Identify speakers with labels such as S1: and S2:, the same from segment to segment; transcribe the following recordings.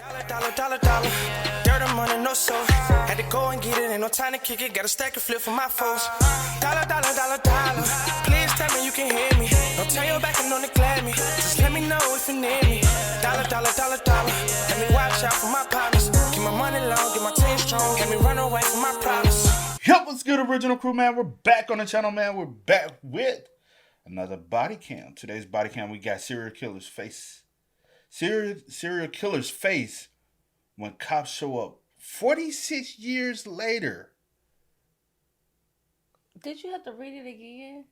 S1: Dollar. Dirt and money, no soul. Had to go and get it, ain't no time to kick it. Got a stack and flip for my foes. Dollar. Please tell me you can hear me. Don't turn your back and don't neglect me. Just let me know if you need me. Dollar. Let me watch out for my partners. Keep my money long, get my team strong. Let me run away from my problems.
S2: Yo, what's good, original crew, man? We're back on the channel, man. We're back with another body cam. Today's body cam, we got serial killer's face. Serial killer's face when cops show up 46 years later.
S3: Did you have to read it again?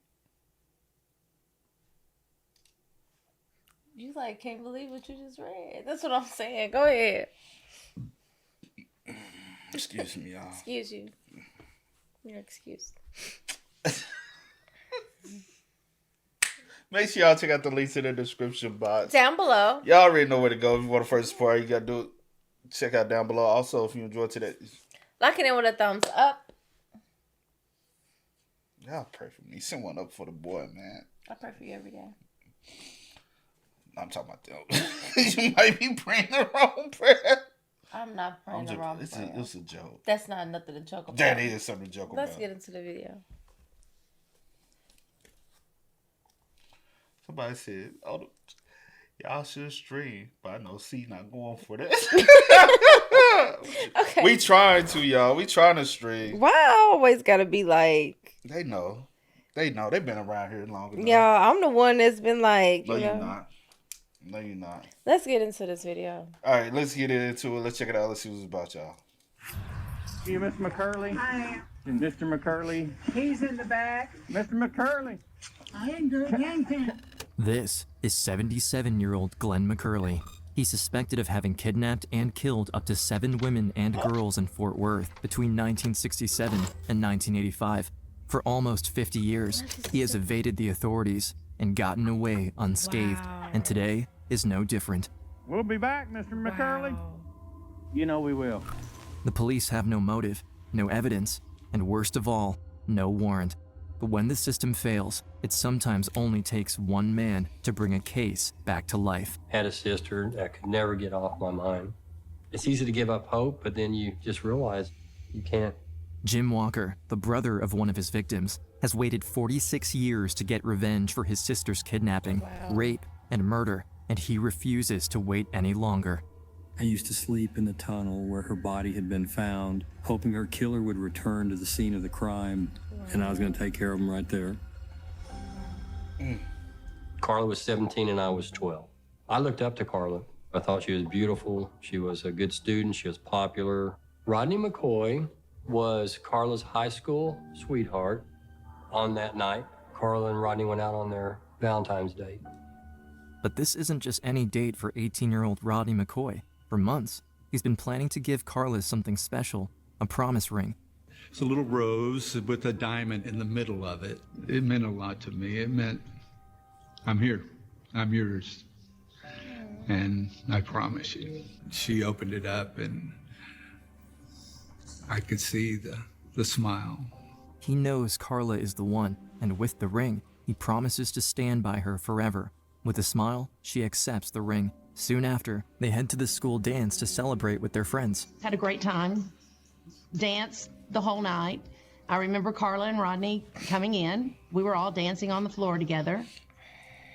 S3: You can't believe what you just read. That's what I'm saying. Go ahead.
S2: Excuse me, y'all.
S3: Excuse you. You're excused.
S2: Make sure y'all check out the links in the description box.
S3: Down below.
S2: Y'all already know where to go. If you want to first support, you got to do it. Check out down below. Also, if you enjoyed today,
S3: Locking it with a thumbs up.
S2: y'all pray for me. Send one up for the boy, man.
S3: I pray for you every day.
S2: I'm talking about them. You might be praying the wrong prayer.
S3: I'm not praying the wrong prayer.
S2: It's a joke.
S3: That's not nothing to joke about.
S2: That is something to joke about.
S3: Let's get into the video.
S2: Somebody said, "Oh, y'all should stream," but I know C not going for that.
S3: Okay.
S2: We trying to, y'all. We trying to stream.
S3: Why I always gotta be like?
S2: They know. They've been around here long enough.
S3: Yeah, I'm the one that's been like.
S2: No, you're not. No, you're not.
S3: Let's get into this video.
S2: All right, let's get into it. Let's check it out. Let's see what it's about, y'all.
S4: You, Mr. McCurley?
S5: I
S4: And Mr. McCurley?
S5: He's in the back.
S4: Mr. McCurley?
S5: I ain't doing anything.
S6: This is 77-year-old Glenn McCurley. He's suspected of having kidnapped and killed up to 7 women and girls in Fort Worth between 1967 and 1985. For almost 50 years, he has evaded the authorities and gotten away unscathed, and today is no different.
S4: We'll be back, Mr. McCurley. You know we will.
S6: The police have no motive, no evidence, and worst of all, no warrant. But when the system fails, it sometimes only takes one man to bring a case back to life.
S7: Had a sister that could never get off my mind. It's easy to give up hope, but then you just realize you can't.
S6: Jim Walker, the brother of one of his victims, has waited 46 years to get revenge for his sister's kidnapping, rape, and murder, and he refuses to wait any longer.
S8: I used to sleep in the tunnel where her body had been found, hoping her killer would return to the scene of the crime, and I was going to take care of him right there.
S7: Carla was 17 and I was 12. I looked up to Carla. I thought she was beautiful. She was a good student. She was popular. Rodney McCoy was Carla's high school sweetheart. On that night, Carla and Rodney went out on their Valentine's date.
S6: But this isn't just any date for 18-year-old Rodney McCoy. For months, he's been planning to give Carla something special, a promise ring.
S9: It's a little rose with a diamond in the middle of it. It meant a lot to me. It meant, I'm here, I'm yours, and I promise you. She opened it up and I could see the smile.
S6: He knows Carla is the one, and with the ring, he promises to stand by her forever. With a smile, she accepts the ring. Soon after, they head to the school dance to celebrate with their friends.
S10: Had a great time. Danced the whole night. I remember Carla and Rodney coming in. We were all dancing on the floor together.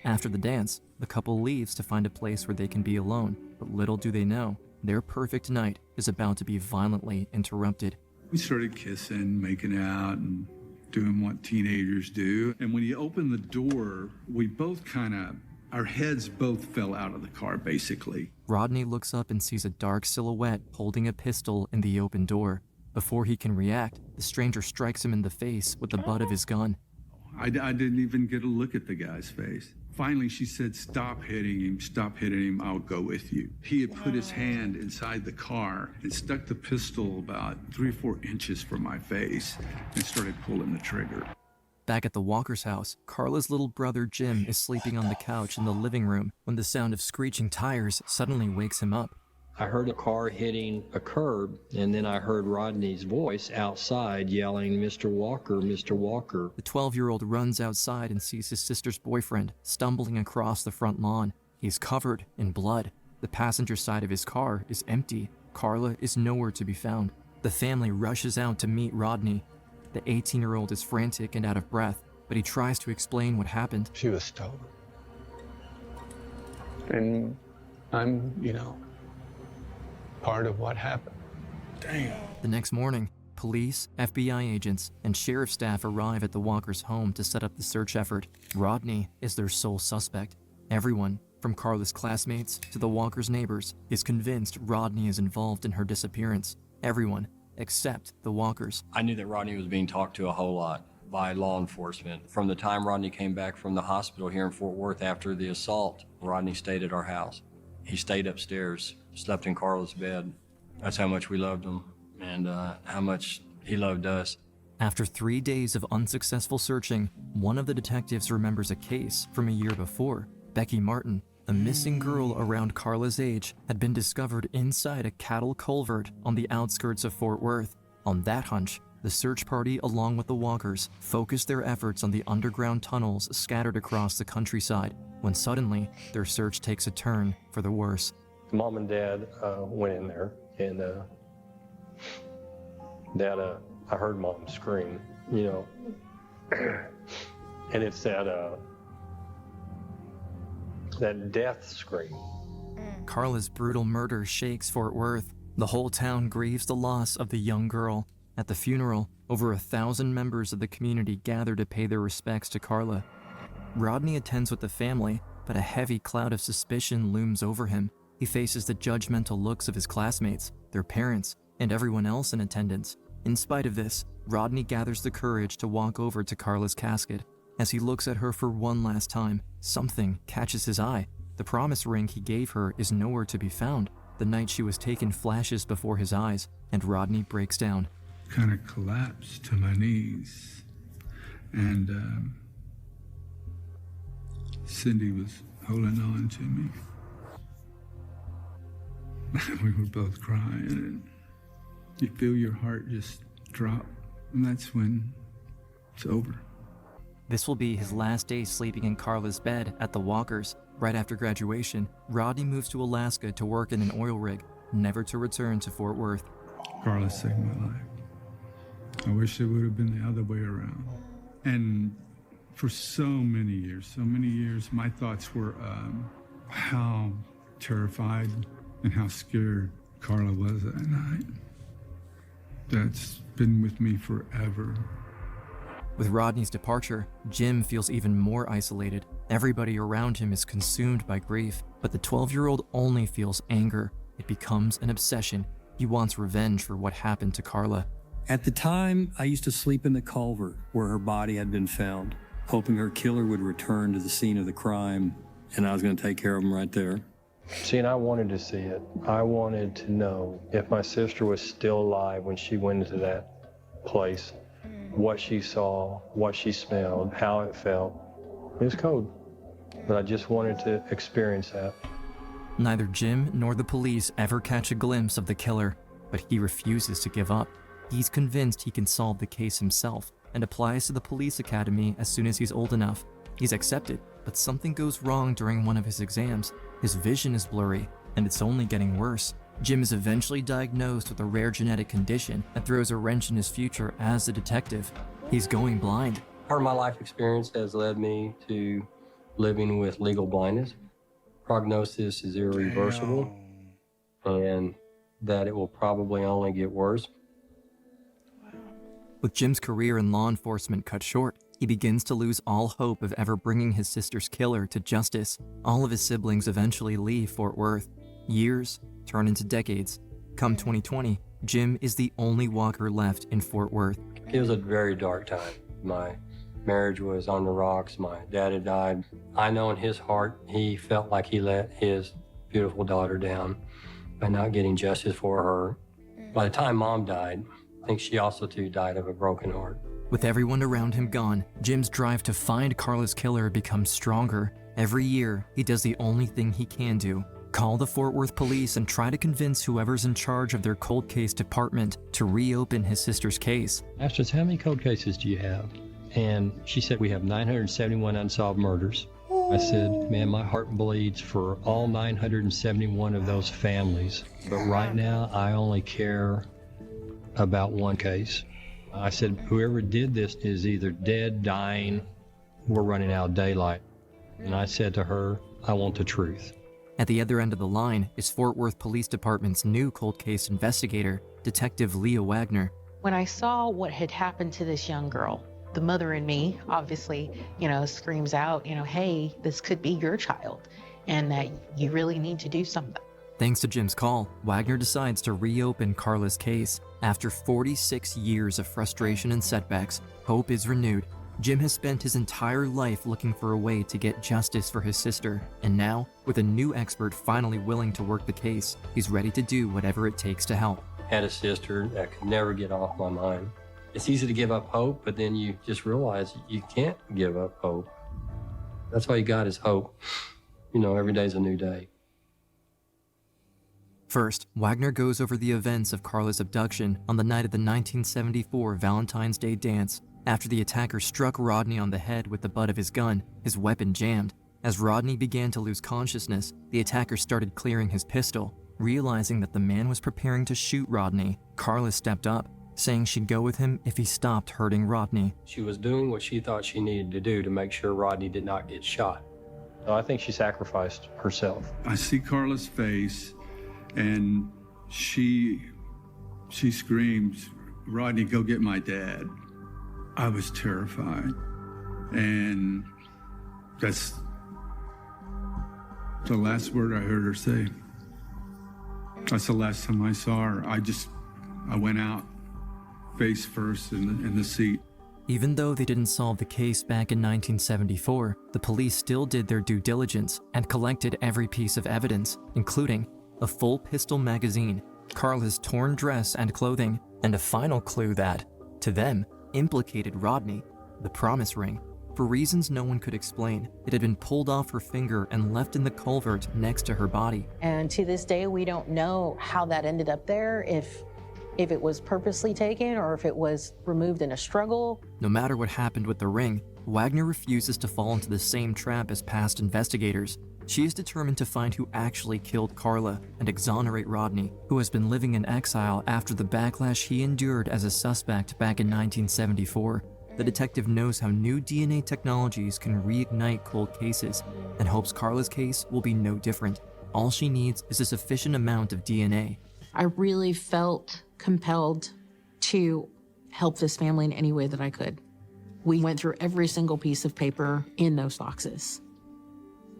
S6: After the dance, the couple leaves to find a place where they can be alone, but little do they know, their perfect night is about to be violently interrupted.
S9: We started kissing, making out, and doing what teenagers do. And when you opened the door, we both our heads both fell out of the car, basically.
S6: Rodney looks up and sees a dark silhouette holding a pistol in the open door. Before he can react, the stranger strikes him in the face with the butt of his gun.
S9: I didn't even get a look at the guy's face. Finally, she said, stop hitting him, I'll go with you. He had put his hand inside the car and stuck the pistol about 3 or 4 inches from my face and started pulling the trigger.
S6: Back at the Walker's house, Carla's little brother Jim is sleeping on the couch in the living room when the sound of screeching tires suddenly wakes him up.
S7: I heard a car hitting a curb, and then I heard Rodney's voice outside yelling, "Mr. Walker, Mr. Walker."
S6: The 12-year-old runs outside and sees his sister's boyfriend stumbling across the front lawn. He's covered in blood. The passenger side of his car is empty. Carla is nowhere to be found. The family rushes out to meet Rodney. The 18-year-old is frantic and out of breath, but he tries to explain what happened.
S11: She was stolen. And I'm, part of what happened.
S2: Damn.
S6: The next morning, police, FBI agents, and sheriff staff arrive at the Walkers' home to set up the search effort. Rodney is their sole suspect. Everyone, from Carla's classmates to the Walkers' neighbors, is convinced Rodney is involved in her disappearance. Everyone, except the Walkers.
S7: I knew that Rodney was being talked to a whole lot by law enforcement. From the time Rodney came back from the hospital here in Fort Worth after the assault, Rodney stayed at our house. He stayed upstairs, slept in Carla's bed. That's how much we loved him and how much he loved us.
S6: After 3 days of unsuccessful searching, one of the detectives remembers a case from a year before. Becky Martin, a missing girl around Carla's age, had been discovered inside a cattle culvert on the outskirts of Fort Worth. On that hunch, the search party, along with the Walkers, focused their efforts on the underground tunnels scattered across the countryside, when suddenly their search takes a turn for the worse.
S7: Mom and Dad went in there, and Dad, I heard Mom scream, and it's that death scream.
S6: Carla's brutal murder shakes Fort Worth. The whole town grieves the loss of the young girl. At the funeral, over 1,000 members of the community gather to pay their respects to Carla. Rodney attends with the family, but a heavy cloud of suspicion looms over him. He faces the judgmental looks of his classmates, their parents, and everyone else in attendance. In spite of this, Rodney gathers the courage to walk over to Carla's casket. As he looks at her for one last time, something catches his eye. The promise ring he gave her is nowhere to be found. The night she was taken flashes before his eyes, and Rodney breaks down.
S9: Kind of collapsed to my knees, and Cindy was holding on to me. We were both crying, and you feel your heart just drop, and that's when it's over.
S6: This will be his last day sleeping in Carla's bed at the Walkers. Right after graduation, Rodney moves to Alaska to work in an oil rig, never to return to Fort Worth.
S9: Carla saved my life. I wish it would have been the other way around. And for so many years, my thoughts were how terrified and how scared Carla was that night. That's been with me forever.
S6: With Rodney's departure, Jim feels even more isolated. Everybody around him is consumed by grief, but the 12-year-old only feels anger. It becomes an obsession. He wants revenge for what happened to Carla.
S8: At the time, I used to sleep in the culvert where her body had been found, hoping her killer would return to the scene of the crime, and I was going to take care of him right there.
S7: See, and I wanted to see it. I wanted to know if my sister was still alive when she went into that place, what she saw, what she smelled, how it felt. It was cold, but I just wanted to experience that.
S6: Neither Jim nor the police ever catch a glimpse of the killer, but he refuses to give up. He's convinced he can solve the case himself and applies to the police academy as soon as he's old enough. He's accepted, but something goes wrong during one of his exams. His vision is blurry, and it's only getting worse. Jim is eventually diagnosed with a rare genetic condition that throws a wrench in his future as a detective. He's going blind.
S7: Part of my life experience has led me to living with legal blindness. Prognosis is irreversible, and that it will probably only get worse.
S6: With Jim's career in law enforcement cut short, he begins to lose all hope of ever bringing his sister's killer to justice. All of his siblings eventually leave Fort Worth. Years turn into decades. Come 2020, Jim is the only Walker left in Fort Worth.
S7: It was a very dark time. My marriage was on the rocks. My dad had died. I know in his heart, he felt like he let his beautiful daughter down by not getting justice for her. By the time Mom died, I think she also too died of a broken heart.
S6: With everyone around him gone, Jim's drive to find Carla's killer becomes stronger. Every year, he does the only thing he can do: call the Fort Worth police and try to convince whoever's in charge of their cold case department to reopen his sister's case.
S7: I asked us, how many cold cases do you have? And she said, we have 971 unsolved murders. I said, man, my heart bleeds for all 971 of those families. But right now, I only care about one case. I said, whoever did this is either dead, dying, we're running out of daylight. And I said to her, I want the truth.
S6: At the other end of the line is Fort Worth Police Department's new cold case investigator, Detective Leah Wagner.
S12: When I saw what had happened to this young girl, the mother in me obviously, screams out, hey, this could be your child and that you really need to do something.
S6: Thanks to Jim's call, Wagner decides to reopen Carla's case. After 46 years of frustration and setbacks, hope is renewed. Jim has spent his entire life looking for a way to get justice for his sister, and now, with a new expert finally willing to work the case, he's ready to do whatever it takes to help.
S7: Had a sister that could never get off my mind. It's easy to give up hope, but then you just realize you can't give up hope. That's all you got is hope. Every day's a new day.
S6: First, Wagner goes over the events of Carla's abduction on the night of the 1974 Valentine's Day dance. After the attacker struck Rodney on the head with the butt of his gun, his weapon jammed. As Rodney began to lose consciousness, the attacker started clearing his pistol. Realizing that the man was preparing to shoot Rodney, Carla stepped up, saying she'd go with him if he stopped hurting Rodney.
S7: She was doing what she thought she needed to do to make sure Rodney did not get shot. So I think she sacrificed herself.
S9: I see Carla's face, and she screams, "Rodney, go get my dad." I was terrified, and that's the last word I heard her say. That's the last time I saw her. I went out face first in the seat.
S6: Even though they didn't solve the case back in 1974, the police still did their due diligence and collected every piece of evidence, including a full pistol magazine, Carla's torn dress and clothing, and a final clue that, to them, implicated Rodney, the promise ring. For reasons no one could explain, it had been pulled off her finger and left in the culvert next to her body.
S12: And to this day, we don't know how that ended up there, if it was purposely taken or if it was removed in a struggle.
S6: No matter what happened with the ring, Wagner refuses to fall into the same trap as past investigators. She is determined to find who actually killed Carla and exonerate Rodney, who has been living in exile after the backlash he endured as a suspect back in 1974. The detective knows how new DNA technologies can reignite cold cases and hopes Carla's case will be no different. All she needs is a sufficient amount of DNA.
S12: I really felt compelled to help this family in any way that I could. We went through every single piece of paper in those boxes.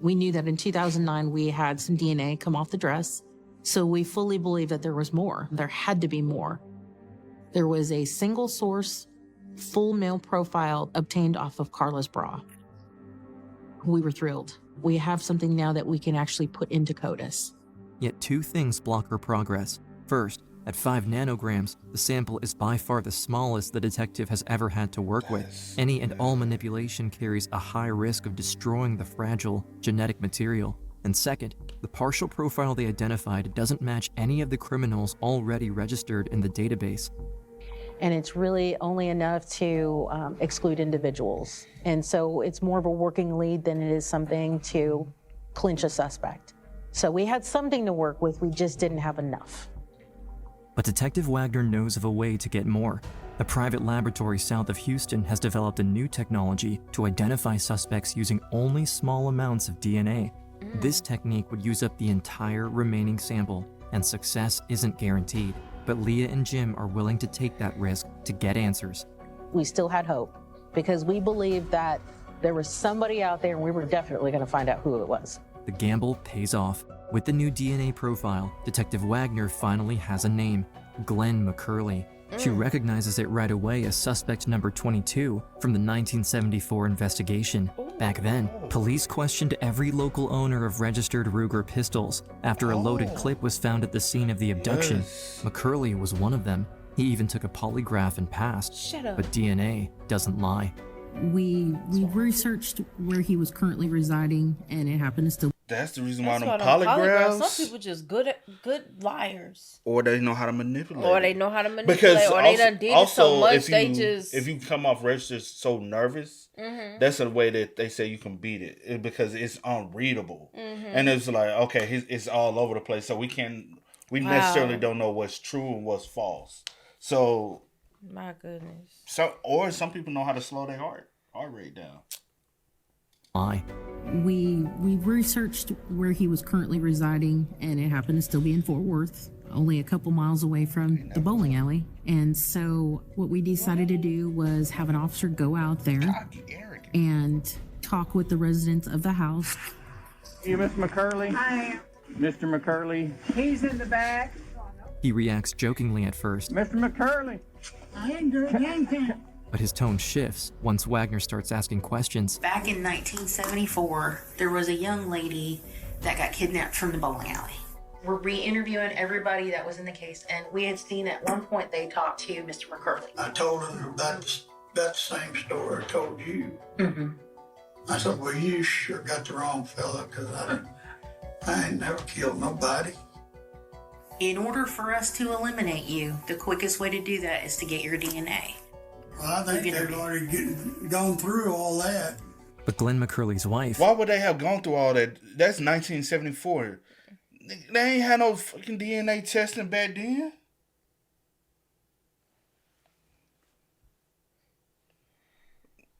S12: We knew that in 2009 we had some DNA come off the dress, so we fully believed that there was more. There had to be more. There was a single source, full male profile obtained off of Carla's bra. We were thrilled. We have something now that we can actually put into CODIS.
S6: Yet two things block her progress. First, at 5 nanograms, the sample is by far the smallest the detective has ever had to work with. Any and all manipulation carries a high risk of destroying the fragile genetic material. And second, the partial profile they identified doesn't match any of the criminals already registered in the database.
S12: And it's really only enough to exclude individuals. And so it's more of a working lead than it is something to clinch a suspect. So we had something to work with, we just didn't have enough.
S6: But Detective Wagner knows of a way to get more. A private laboratory south of Houston has developed a new technology to identify suspects using only small amounts of DNA. This technique would use up the entire remaining sample, and success isn't guaranteed. But Leah and Jim are willing to take that risk to get answers.
S12: We still had hope because we believed that there was somebody out there and we were definitely going to find out who it was.
S6: The gamble pays off. With the new DNA profile, Detective Wagner finally has a name, Glenn McCurley. She recognizes it right away as suspect number 22 from the 1974 investigation. Back then, police questioned every local owner of registered Ruger pistols after a loaded clip was found at the scene of the abduction. McCurley was one of them. He even took a polygraph and passed. But DNA doesn't lie.
S13: We researched where he was currently residing, and it happened to still
S2: That's the reason why
S3: That's
S2: them
S3: why them
S2: polygraphs.
S3: Some people just good liars.
S2: Or they know how to manipulate.
S3: Or they know how to manipulate.
S2: Because
S3: or they done did it so much
S2: if you come off register so nervous, that's a way that they say you can beat it because it's unreadable. And it's like, okay, it's all over the place. So we necessarily don't know what's true and what's false. So
S3: my goodness.
S2: Some people know how to slow their heart rate down.
S6: Lie.
S12: We researched where he was currently residing, and it happened to still be in Fort Worth, only a couple miles away from the bowling alley. And so what we decided to do was have an officer go out there and talk with the residents of the house.
S4: You, Miss McCurley?
S5: I am.
S4: Mr. McCurley?
S5: He's in the back.
S6: He reacts jokingly at first,
S4: Mr. McCurley?
S5: I ain't doing anything.
S6: but his tone shifts once Wagner starts asking questions.
S13: Back in 1974, there was a young lady that got kidnapped from the bowling alley. We're re-interviewing everybody that was in the case, and we had seen at one point they talked to Mr. McCurley.
S14: I told her about the same story I told you. I said, well, you sure got the wrong fella, because I ain't never killed nobody.
S13: In order for us to eliminate you, the quickest way to do that is to get your DNA.
S14: Well, I think they've already gone through all that.
S6: But Glenn McCurley's wife...
S2: Why would they have gone through all that? That's 1974. They ain't had no fucking DNA testing back then.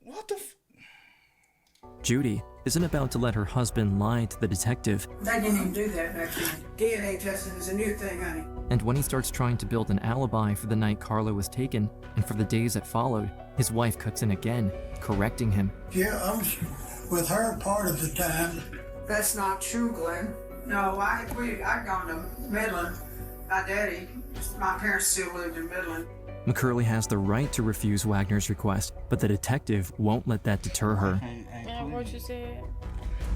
S2: What the
S6: Judy isn't about to let her husband lie to the detective.
S5: They didn't even do that back then. DNA testing is a new thing, honey.
S6: And when he starts trying to build an alibi for the night Carla was taken and for the days that followed, his wife cuts in again, correcting him.
S14: Yeah, I was with her part of the time.
S5: That's not true, Glenn. No, I'd gone to Midland. My parents still lived in Midland.
S6: McCurley has the right to refuse Wagner's request, but the detective won't let that deter her.
S3: Yeah, what you said?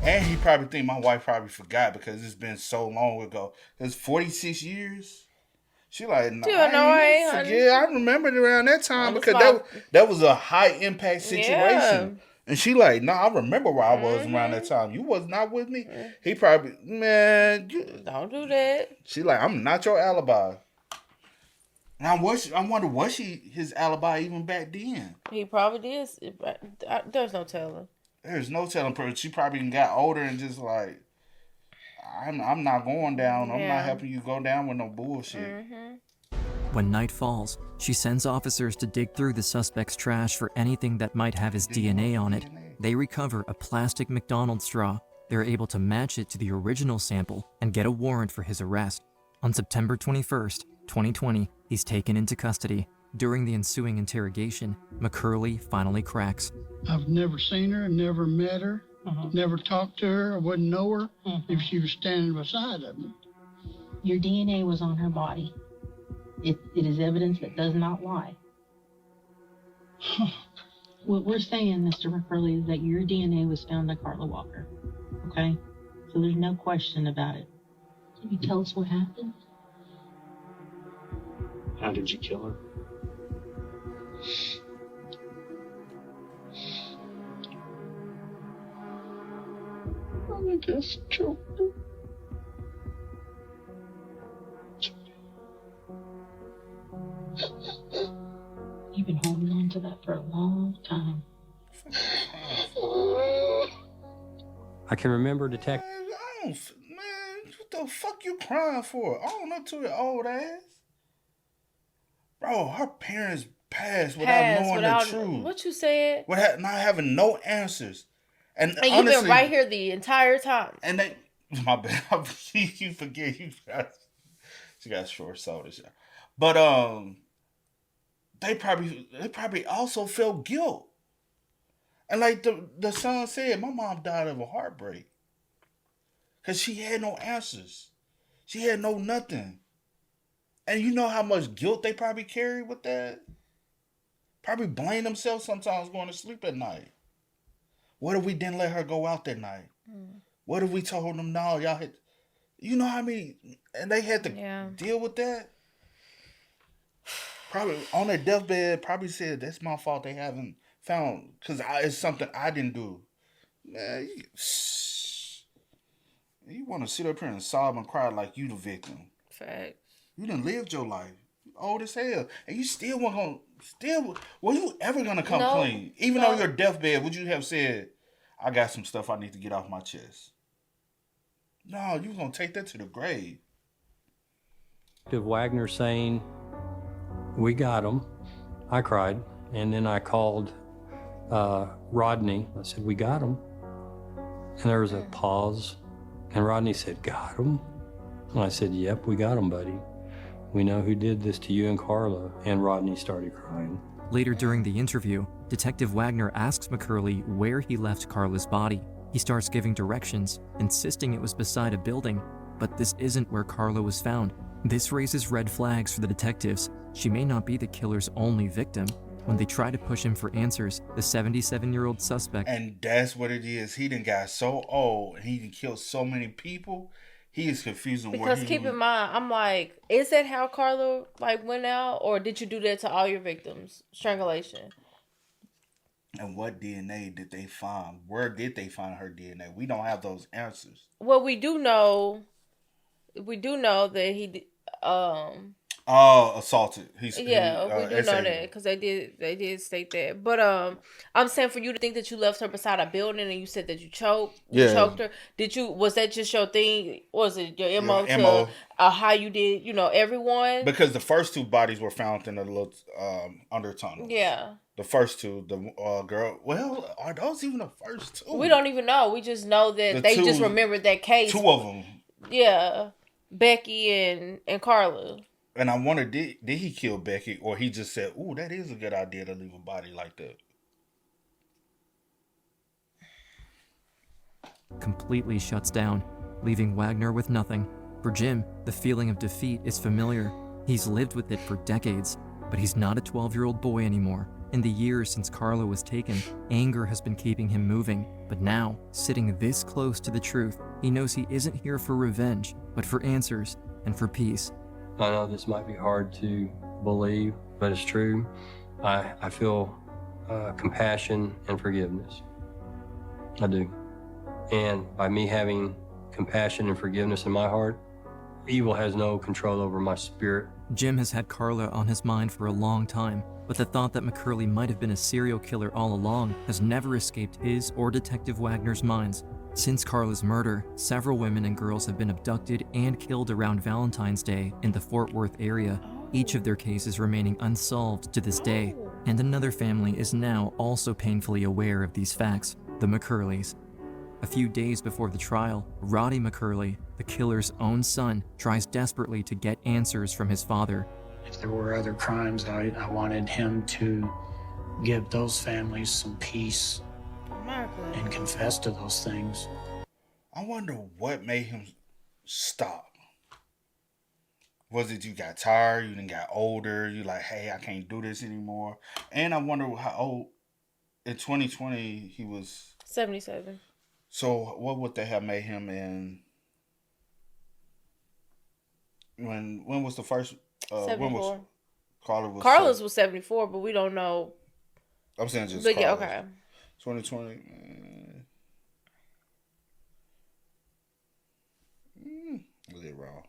S2: And he probably think my wife probably forgot because it's been so long ago. It's 46 years. She like, no, I ain't forget. I remembered around that time because that was a high impact situation. Yeah. And she like, no, I remember where I was around that time. You was not with me. He probably, man,
S3: don't do that.
S2: She like, I'm not your alibi. And I wonder, was she his alibi even back then?
S3: He probably is. There's no telling.
S2: There's no telling. She probably got older and just like, I'm not going down. I'm not helping you go down with no bullshit.
S6: When night falls, she sends officers to dig through the suspect's trash for anything that might have his DNA on it. They recover a plastic McDonald's straw. They're able to match it to the original sample and get a warrant for his arrest. On September 21st, 2020, he's taken into custody. During the ensuing interrogation, McCurley finally cracks.
S14: I've never seen her, never met her, never talked to her, I wouldn't know her if she was standing beside me.
S12: Your DNA was on her body. It is evidence that does not lie. What we're saying, Mr. McCurley, is that your DNA was found on Carla Walker. Okay? So there's no question about it. Can you tell us what happened?
S11: How did you kill her?
S14: I guess choked her.
S12: You've been holding on to that for a long time.
S7: I can remember detective.
S2: Man, what the fuck you crying for? Own up to your old ass. Bro, her parents passed without knowing the truth.
S3: What you said?
S2: Not having no answers. And
S3: honestly, you've been right here the entire time.
S2: And they, my bad, you forget, she got short shoulders. But they probably also felt guilt. And like the son said, my mom died of a heartbreak. Because she had no answers. She had no nothing. And you know how much guilt they probably carry with that? Probably blame themselves sometimes going to sleep at night. What if we didn't let her go out that night? What if we told them, no, y'all had... You know how many... And they had to deal with that? Probably on their deathbed, probably said, that's my fault they haven't found. Because it's something I didn't do. Man, You want to sit up here and sob and cry like you the victim.
S3: Facts.
S2: You done lived your life. You old as hell. And you still weren't going to... Were you ever going to come clean? Even on your deathbed, would you have said, I got some stuff I need to get off my chest? No, you going to take that to the grave.
S7: Wagner saying, we got him. I cried. And then I called Rodney. I said, we got him. And there was a pause. And Rodney said, got him? And I said, yep, we got him, buddy. We know who did this to you and Carla. And Rodney started crying.
S6: Later during the interview, Detective Wagner asks McCurley where he left Carla's body. He starts giving directions, insisting it was beside a building, but this isn't where Carla was found. This raises red flags for the detectives. She may not be the killer's only victim. When they try to push him for answers, the 77-year-old suspect...
S2: And that's what it is. He done got so old, and he done killed so many people. He is confused on where he
S3: Because keep in mind, I'm like, is that how Carla went out, or did you do that to all your victims? Strangulation.
S2: And what DNA did they find? Where did they find her DNA? We don't have those answers.
S3: Well, we do know that he
S2: assaulted.
S3: We do know that because they did state that. But I'm saying for you to think that you left her beside a building and you said that you choked her. Was that just your thing? Was it your MO to how you did? Everyone.
S2: Because the first two bodies were found in a little under tunnel.
S3: Yeah.
S2: The first two, the girl. Well, are those even the first two?
S3: We don't even know. We just know that they just remembered that case.
S2: Two of them.
S3: Yeah, Becky and Carla.
S2: And I wonder, did he kill Becky, or he just said, "Ooh, that is a good idea to leave a body like that."
S6: Completely shuts down, leaving Wagner with nothing. For Jim, the feeling of defeat is familiar. He's lived with it for decades, but he's not a 12-year-old boy anymore. In the years since Carla was taken, anger has been keeping him moving. But now, sitting this close to the truth, he knows he isn't here for revenge, but for answers and for peace.
S7: I know this might be hard to believe, but it's true. I feel compassion and forgiveness. I do. And by me having compassion and forgiveness in my heart, evil has no control over my spirit.
S6: Jim has had Carla on his mind for a long time, but the thought that McCurley might have been a serial killer all along has never escaped his or Detective Wagner's minds. Since Carla's murder, several women and girls have been abducted and killed around Valentine's Day in the Fort Worth area, each of their cases remaining unsolved to this day. And another family is now also painfully aware of these facts, the McCurleys. A few days before the trial, Roddy McCurley, the killer's own son, tries desperately to get answers from his father.
S15: If there were other crimes, I wanted him to give those families some peace and confess to those things.
S2: I wonder what made him stop. Was it you got tired, you done got older, you like, hey, I can't do this anymore? And I wonder how old, in 2020, he was...
S3: 77.
S2: So what would they have made him in... When was the first...
S3: 74.
S2: When was
S3: Carla's was 74, but we don't know.
S2: I'm saying just
S3: but
S2: Carla's.
S3: okay.
S2: 2020. Was it wrong?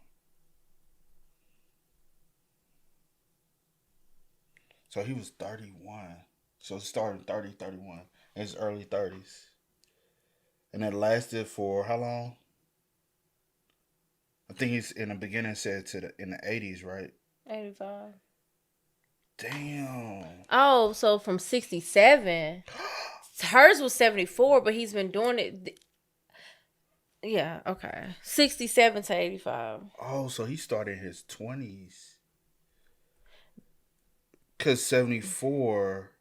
S2: So he was 31. So it started 31. In his early 30s. And it lasted for how long? I think he's in the beginning said in the 80s, right?
S3: 85.
S2: Damn.
S3: Oh, so from 67. Hers was 74, but he's been doing it. Yeah, okay. 67 to 85.
S2: Oh, so he started in his 20s. Because 74.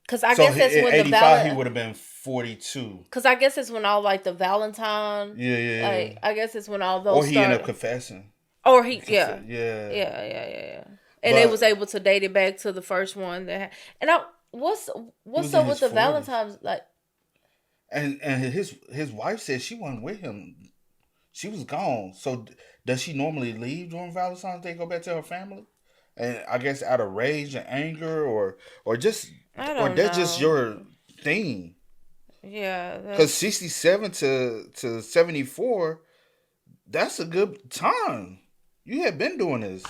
S3: Because I guess that's when
S2: 85 he would have been 42.
S3: Because I guess it's when all like the Valentine.
S2: Yeah.
S3: Like, I guess it's when all those.
S2: Or he ended up confessing.
S3: Or he,
S2: Yeah.
S3: And they was able to date it back to the first one that had. And what's up with the
S2: 40s.
S3: Valentine's like?
S2: And his wife said she wasn't with him. She was gone. So does she normally leave during Valentine's Day, go back to her family? And I guess out of rage and anger, or just, or that's just your thing.
S3: Yeah.
S2: Because 67 to 74, that's a good time. You have been doing this.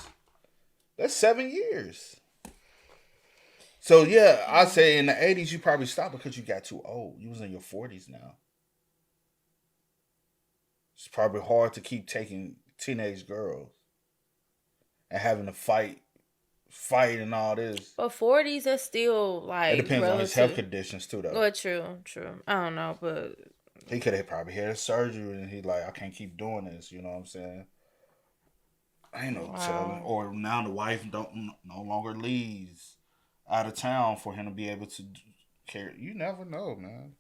S2: That's 7 years. So yeah, I say in the 80s you probably stopped because you got too old. You was in your 40s now. It's probably hard to keep taking teenage girls and having to fight and all this.
S3: But 40s are still like
S2: It depends on his health conditions too, though.
S3: Well, true. I don't know, but
S2: he could have probably had a surgery and he's like, I can't keep doing this. You know what I'm saying? I ain't no telling. Or now the wife no longer leaves out of town for him to be able to care. You never know, man.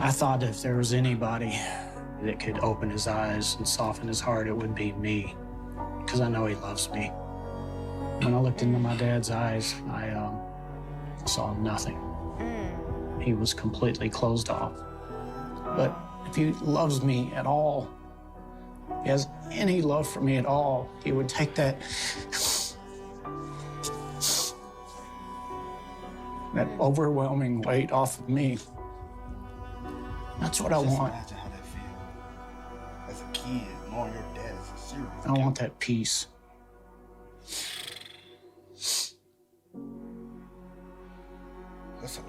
S15: I thought if there was anybody that could open his eyes and soften his heart, it would be me, because I know he loves me. When I looked into my dad's eyes, I saw nothing. He was completely closed off. But if he loves me at all, if he has any love for me at all, he would take that overwhelming weight off of me. That's what I want.
S2: Imagine how that feels as a kid, knowing your dad is a serial
S15: I want that peace.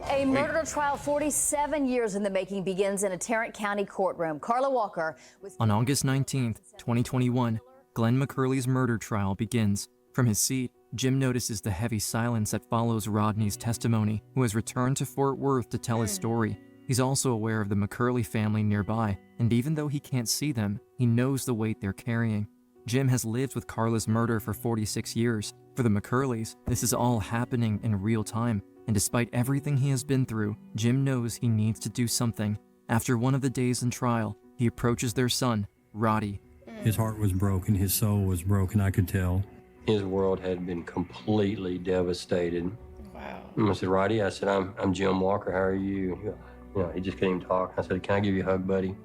S16: A murder trial 47 years in the making begins in a Tarrant County courtroom. Carla Walker was...
S6: On August 19th, 2021, Glenn McCurley's murder trial begins. From his seat, Jim notices the heavy silence that follows Rodney's testimony, who has returned to Fort Worth to tell his story. He's also aware of the McCurley family nearby, and even though he can't see them, he knows the weight they're carrying. Jim has lived with Carla's murder for 46 years. For the McCurleys, this is all happening in real time, and despite everything he has been through, Jim knows he needs to do something. After one of the days in trial, he approaches their son, Roddy.
S8: His heart was broken, his soul was broken, I could tell.
S7: His world had been completely devastated.
S3: Wow.
S7: I said, Roddy, I said, I'm Jim Walker, how are you? You know, he just couldn't even talk. I said, can I give you a hug, buddy?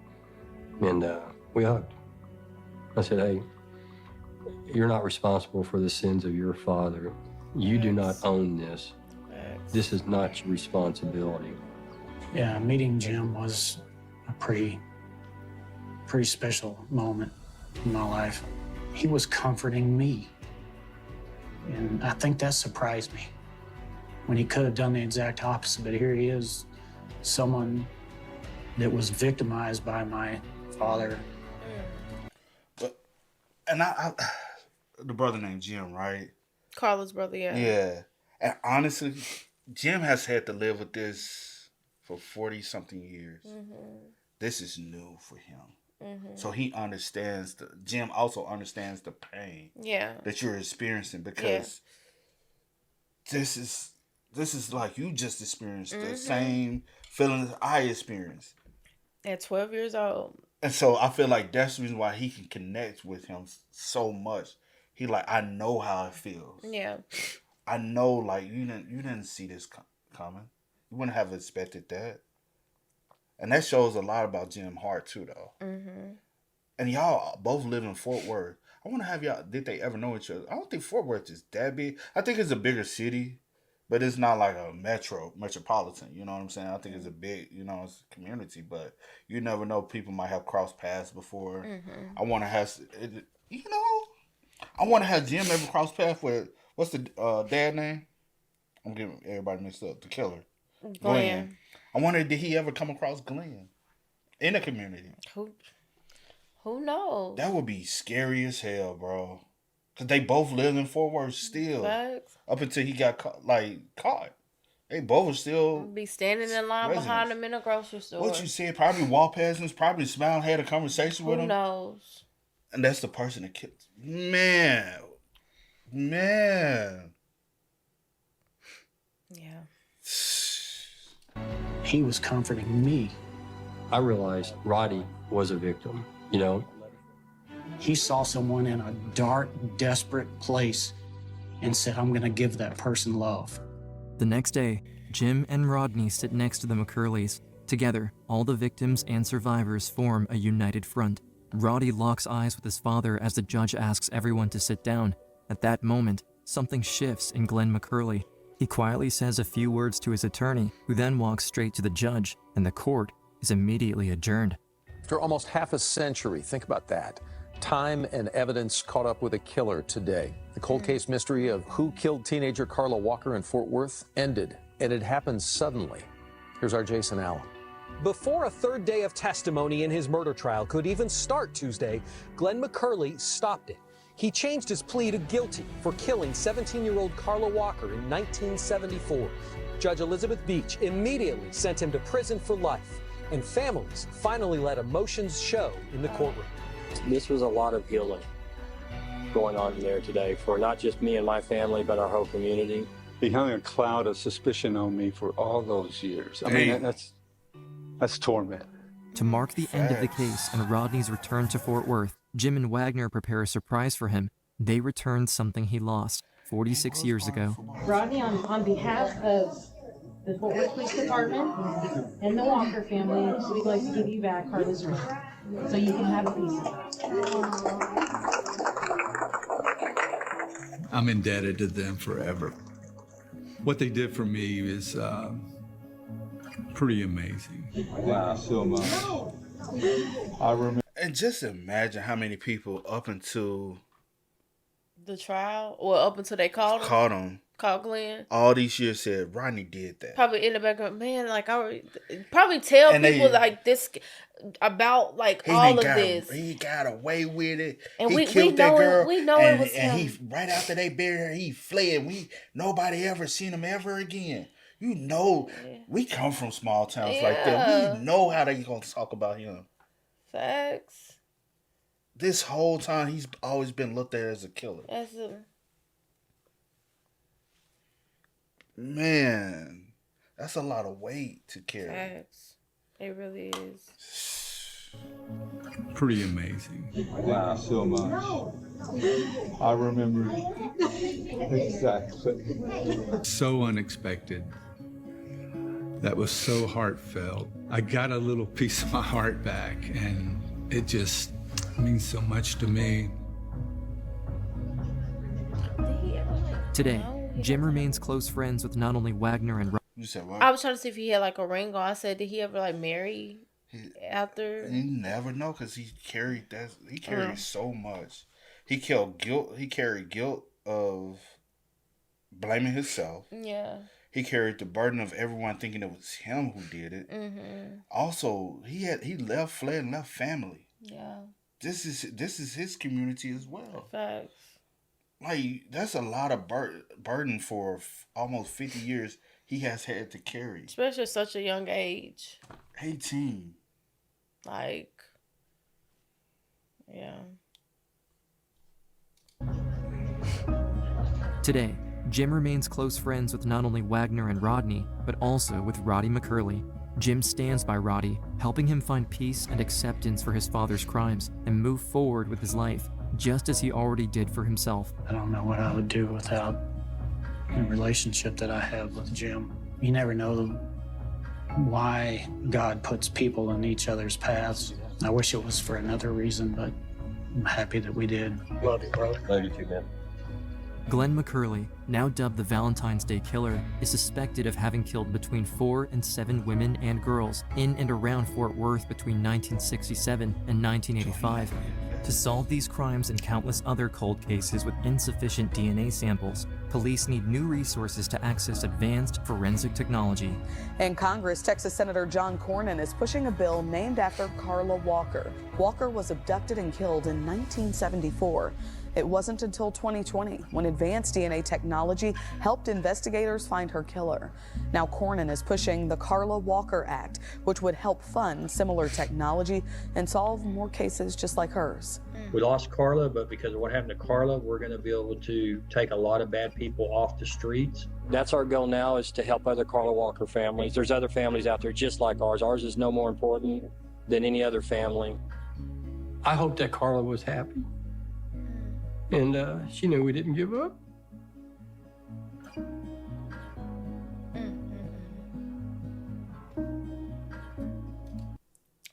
S7: And we hugged. I said, hey, you're not responsible for the sins of your father. You do not own this. This is not your responsibility.
S15: Yeah, meeting Jim was a pretty special moment in my life. He was comforting me. And I think that surprised me. When he could have done the exact opposite, but here he is, someone that was victimized by my father.
S2: And I the brother named Jim, right?
S3: Carla's brother, yeah.
S2: Yeah. And honestly, Jim has had to live with this for 40-something years.
S3: Mm-hmm.
S2: This is new for him.
S3: Mm-hmm.
S2: So he understands, Jim also understands the pain that you're experiencing, because this is like you just experienced the same feeling that I experienced.
S3: At 12 years old.
S2: And so I feel like that's the reason why he can connect with him so much. He like, I know how it feels.
S3: Yeah.
S2: I know, like, you didn't see this coming. You wouldn't have expected that. And that shows a lot about Jim Hart, too, though.
S3: Mm-hmm.
S2: And y'all both live in Fort Worth. I want to have y'all, did they ever know each other? I don't think Fort Worth is that big. I think it's a bigger city, but it's not like a metropolitan. You know what I'm saying? I think it's a big, it's a community, but you never know. People might have crossed paths before.
S3: Mm-hmm.
S2: I want to have, I want to have Jim ever cross paths with, what's the dad name? I'm getting everybody mixed up. The killer. Glenn. I wonder, did he ever come across Glenn in the community?
S3: Who knows?
S2: That would be scary as hell, bro. Because they both live in Fort Worth still.
S3: Facts.
S2: Up until he got caught. They both are still
S3: be standing in line behind him in a grocery store.
S2: What you said, probably walked past him, probably smiled, had a conversation with him.
S3: Who knows?
S2: And that's the person that killed. Man.
S3: Yeah.
S15: He was comforting me.
S7: I realized Roddy was a victim,
S15: He saw someone in a dark, desperate place and said, I'm going to give that person love.
S6: The next day, Jim and Rodney sit next to the McCurleys. Together, all the victims and survivors form a united front. Roddy locks eyes with his father as the judge asks everyone to sit down. At that moment, something shifts in Glenn McCurley. He He quietly says a few words to his attorney, who then walks straight to the judge, and the court is immediately adjourned.
S17: After almost half a century, think about that. Time and evidence caught up with a killer today. The cold case mystery of who killed teenager Carla Walker in Fort Worth ended, and it happened suddenly. Here's our Jason Allen.
S18: Before a third day of testimony in his murder trial could even start Tuesday, Glenn McCurley stopped it. He changed his plea to guilty for killing 17-year-old Carla Walker in 1974. Judge Elizabeth Beach immediately sent him to prison for life, and families finally let emotions show in the courtroom.
S7: This was a lot of healing going on there today for not just me and my family, but our whole community.
S11: He hung a cloud of suspicion on me for all those years. I mean, that's torment.
S6: To mark the end of the case and Rodney's return to Fort Worth, Jim and Wagner prepare a surprise for him. They returned something he lost 46 years ago.
S10: Rodney, on behalf of the Fort Worth Police Department and the Walker family, we'd like to give you back Carla's ring so you can have a piece of it.
S9: I'm indebted to them forever. What they did for me is pretty amazing.
S11: Wow, so much. I remember.
S2: And just imagine how many people up until
S3: the trial, or up until they called him. Called Glenn.
S2: All these years said Rodney did that.
S3: Probably in the background, man. Like I probably tell and people like this about like all of this.
S2: He got away with it.
S3: And
S2: he
S3: we
S2: killed
S3: know
S2: that girl.
S3: it. We know it was him.
S2: And he right after they buried her, he fled. Nobody ever seen him ever again. You know, we come from small towns like that. We know how they gonna talk about him.
S3: Facts.
S2: This whole time, he's always been looked at as a killer. Man, that's a lot of weight to carry.
S3: Facts. It really is.
S9: Pretty amazing.
S11: Wow, so much. I remember exactly.
S9: So unexpected. That was so heartfelt. I got a little piece of my heart back, and it just means so much to me.
S6: Today, Jim remains close friends with not only Wagner and
S2: You said what?
S3: I was trying to see if he had like a ring on. I said, did he ever like marry after?
S2: You never know, because he carried that. He carried so much. He carried guilt of blaming himself.
S3: Yeah.
S2: He carried the burden of everyone thinking it was him who did it.
S3: Mm-hmm.
S2: Also, he fled and left family.
S3: Yeah.
S2: This is his community as well.
S3: Facts.
S2: Like, that's a lot of burden for almost 50 years he has had to carry.
S3: Especially at such a young age.
S2: 18.
S3: Like, yeah.
S6: Today, Jim remains close friends with not only Wagner and Rodney, but also with Roddy McCurley. Jim stands by Roddy, helping him find peace and acceptance for his father's crimes and move forward with his life, just as he already did for himself.
S15: I don't know what I would do without the relationship that I have with Jim. You never know why God puts people in each other's paths. I wish it was for another reason, but I'm happy that we did.
S7: Love you, bro. Love you too, man.
S6: Glenn McCurley, now dubbed the Valentine's Day Killer, is suspected of having killed between 4 and 7 women and girls in and around Fort Worth between 1967 and 1985. To solve these crimes and countless other cold cases with insufficient DNA samples, police need new resources to access advanced forensic technology.
S19: In Congress, Texas Senator John Cornyn is pushing a bill named after Carla Walker. Walker was abducted and killed in 1974. It wasn't until 2020 when advanced DNA technology helped investigators find her killer. Now Cornyn is pushing the Carla Walker Act, which would help fund similar technology and solve more cases just like hers.
S7: We lost Carla, but because of what happened to Carla, we're going to be able to take a lot of bad people off the streets. That's our goal now, is to help other Carla Walker families. There's other families out there just like ours. Ours is no more important than any other family. I hope that Carla was happy. And she knew we didn't give up.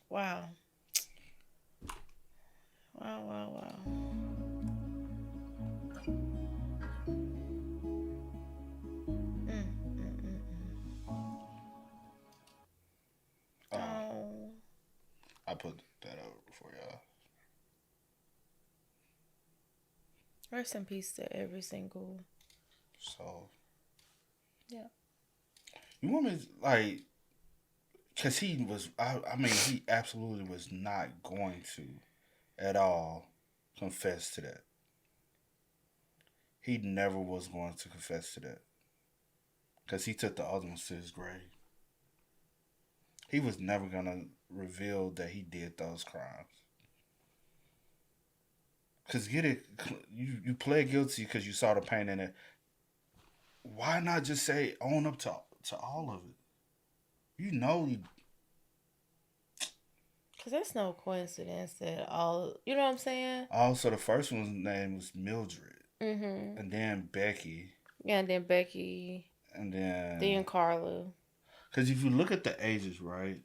S3: Wow. Wow. Rest in peace to every single.
S2: So.
S3: Yeah.
S2: You want me like, cause he was. I mean, he absolutely was not going to, at all, confess to that. He never was going to confess to that. Because he took the other ones to his grave. He was never going to reveal that he did those crimes. Because you pled guilty because you saw the pain in it. Why not just say, own up to all of it? You know you...
S3: Because that's no coincidence that all... You know what I'm saying?
S2: Also, the first one's name was Mildred.
S3: Mm-hmm.
S2: And then Becky.
S3: Yeah, and then Becky.
S2: And then...
S3: Then Carla.
S2: Because if you look at the ages, right?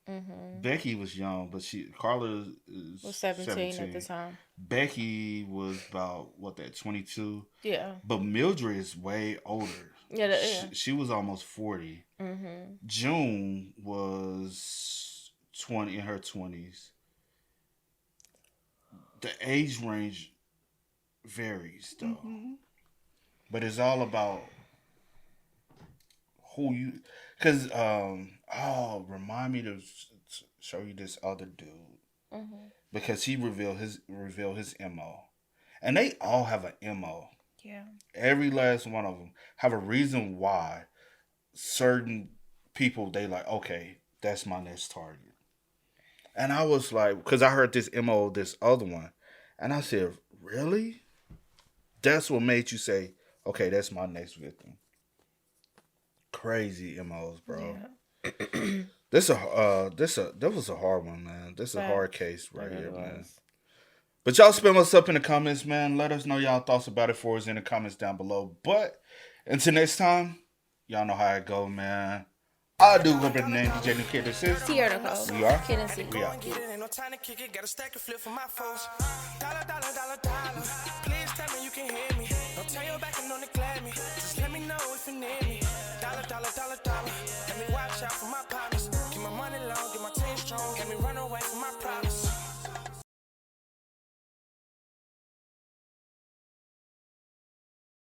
S3: Mm-hmm.
S2: Becky was young, but Carla was 17
S3: at the time.
S2: Becky was about, 22?
S3: Yeah.
S2: But Mildred is way older.
S3: Yeah.
S2: She was almost 40.
S3: Mm-hmm.
S2: June was in her 20s. The age range varies, though. Mm-hmm. But it's all about who you... Because, remind me to show you this other dude. Mm-hmm. Because he revealed his MO. And they all have an MO.
S3: Yeah.
S2: Every last one of them have a reason why certain people, they like, okay, that's my next target. And I was like, because I heard this MO of this other one. And I said, really? That's what made you say, okay, that's my next victim. Crazy MOs, bro. Yeah. That was a hard one, man. This is a hard case right here, man. But y'all spam us up in the comments, man. Let us know y'all thoughts about it for us in the comments down below. But until next time, y'all know how it go, man. I do go by the name DJ New Kid. This is
S3: Sierra Nicole.
S2: We are.
S3: Kid and C.
S2: We are.
S1: Ain't no time to kick it. Got a stack of flip for my foes. Dollar. Please tell me you can hear me. Don't turn your back and don't neglect me. Just let me know if you need me. Dollar. Let me watch out for my partners.